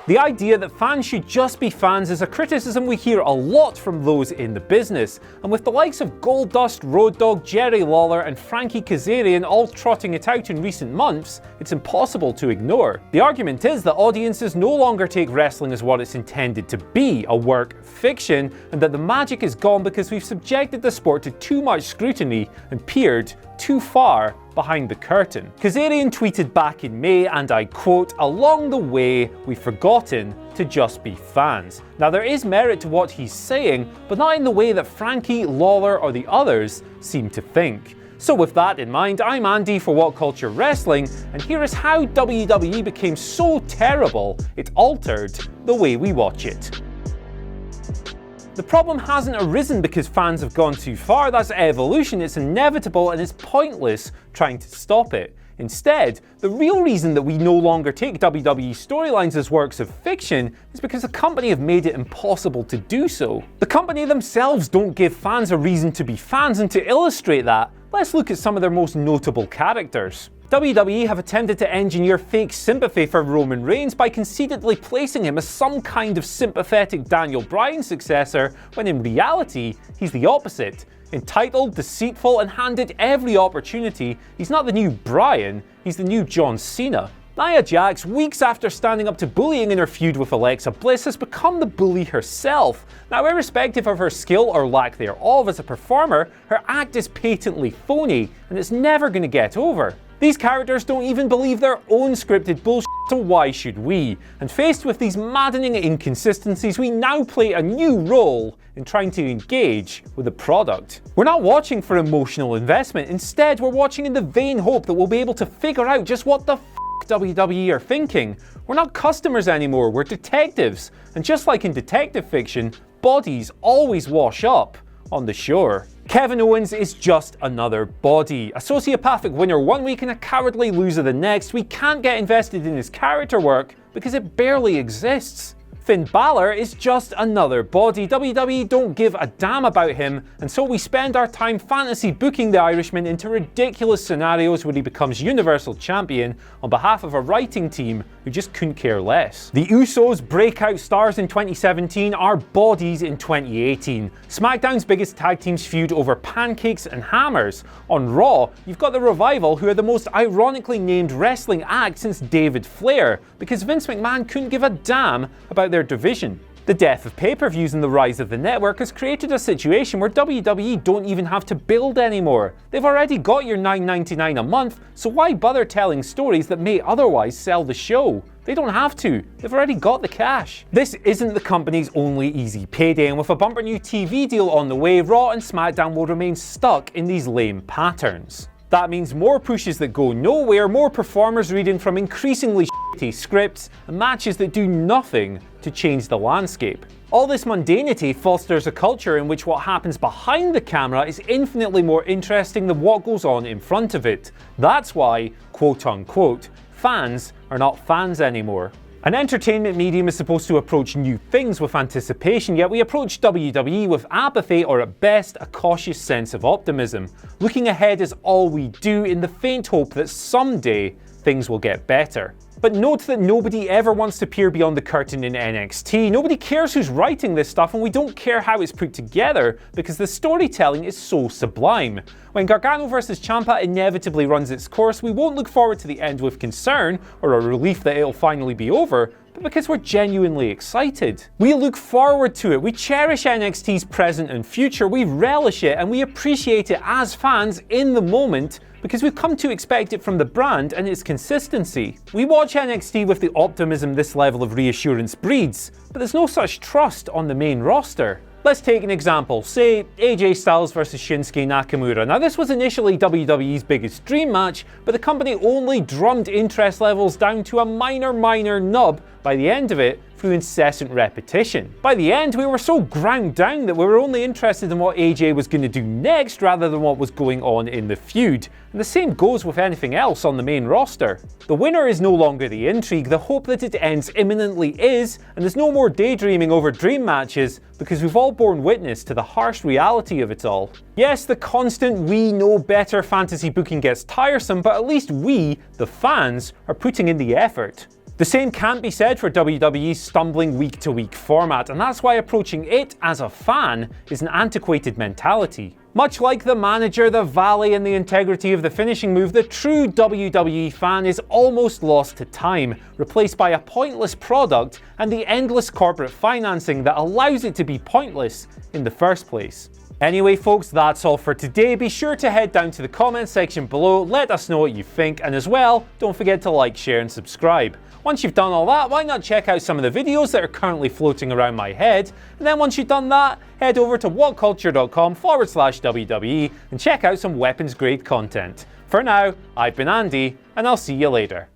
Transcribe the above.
The idea that fans should just be fans is a criticism we hear a lot from those in the business, and with the likes of Goldust, Road Dogg, Jerry Lawler and Frankie Kazarian all trotting it out in recent months, it's impossible to ignore. The argument is that audiences no longer take wrestling as what it's intended to be, a work fiction, and that the magic is gone because we've subjected the sport to too much scrutiny and peered too far behind the curtain. Kazarian tweeted back in May, and I quote, "Along the way, we've forgotten to just be fans." Now there is merit to what he's saying, but not in the way that Frankie, Lawler or the others seem to think. So with that in mind, I'm Andy for What Culture Wrestling, and here is how WWE became so terrible it altered the way we watch it. The problem hasn't arisen because fans have gone too far. That's evolution, it's inevitable, and it's pointless trying to stop it. Instead, the real reason that we no longer take WWE storylines as works of fiction is because the company have made it impossible to do so. The company themselves don't give fans a reason to be fans, and to illustrate that, let's look at some of their most notable characters. WWE have attempted to engineer fake sympathy for Roman Reigns by conceitedly placing him as some kind of sympathetic Daniel Bryan successor, when in reality, he's the opposite. Entitled, deceitful, and handed every opportunity, he's not the new Bryan, he's the new John Cena. Nia Jax, weeks after standing up to bullying in her feud with Alexa Bliss, has become the bully herself. Now, irrespective of her skill or lack thereof as a performer, her act is patently phony, and it's never going to get over. These characters don't even believe their own scripted bullshit, so why should we? And faced with these maddening inconsistencies, we now play a new role in trying to engage with the product. We're not watching for emotional investment, instead we're watching in the vain hope that we'll be able to figure out just what the WWE are thinking. We're not customers anymore, we're detectives. And just like in detective fiction, bodies always wash up on the shore. Kevin Owens is just another body. A sociopathic winner one week and a cowardly loser the next. We can't get invested in his character work because it barely exists. Finn Balor is just another body. WWE don't give a damn about him, and so we spend our time fantasy booking the Irishman into ridiculous scenarios where he becomes Universal Champion on behalf of a writing team who just couldn't care less. The Usos, breakout stars in 2017, are bodies in 2018. SmackDown's biggest tag teams feud over pancakes and hammers. On Raw, you've got the Revival, who are the most ironically named wrestling act since David Flair, because Vince McMahon couldn't give a damn about their division. The death of pay-per-views and the rise of the network has created a situation where WWE don't even have to build anymore. They've already got your $9.99 a month, so why bother telling stories that may otherwise sell the show? They don't have to, they've already got the cash. This isn't the company's only easy payday, and with a bumper new TV deal on the way, Raw and SmackDown will remain stuck in these lame patterns. That means more pushes that go nowhere, more performers reading from increasingly shitty scripts, and matches that do nothing to change the landscape. All this mundanity fosters a culture in which what happens behind the camera is infinitely more interesting than what goes on in front of it. That's why, quote unquote, fans are not fans anymore. An entertainment medium is supposed to approach new things with anticipation, yet we approach WWE with apathy, or at best, a cautious sense of optimism. Looking ahead is all we do in the faint hope that someday things will get better. But note that nobody ever wants to peer beyond the curtain in NXT. Nobody cares who's writing this stuff, and we don't care how it's put together because the storytelling is so sublime. When Gargano vs Ciampa inevitably runs its course, we won't look forward to the end with concern or a relief that it'll finally be over, but because we're genuinely excited. We look forward to it, we cherish NXT's present and future, we relish it, and we appreciate it as fans in the moment because we've come to expect it from the brand and its consistency. We watch NXT with the optimism this level of reassurance breeds, but there's no such trust on the main roster. Let's take an example, say AJ Styles vs Shinsuke Nakamura. Now this was initially WWE's biggest dream match, but the company only drummed interest levels down to a minor nub by the end of it through incessant repetition. By the end, we were so ground down that we were only interested in what AJ was going to do next rather than what was going on in the feud. And the same goes with anything else on the main roster. The winner is no longer the intrigue, the hope that it ends imminently is, and there's no more daydreaming over dream matches because we've all borne witness to the harsh reality of it all. Yes, the constant we know better fantasy booking gets tiresome, but at least we, the fans, are putting in the effort. The same can't be said for WWE's stumbling week-to-week format, and that's why approaching it as a fan is an antiquated mentality. Much like the manager, the valet, and the integrity of the finishing move, the true WWE fan is almost lost to time, replaced by a pointless product and the endless corporate financing that allows it to be pointless in the first place. Anyway folks, that's all for today. Be sure to head down to the comments section below, let us know what you think, and as well, don't forget to like, share and subscribe. Once you've done all that, why not check out some of the videos that are currently floating around my head, and then once you've done that, head over to whatculture.com/WWE and check out some weapons grade content. For now, I've been Andy, and I'll see you later.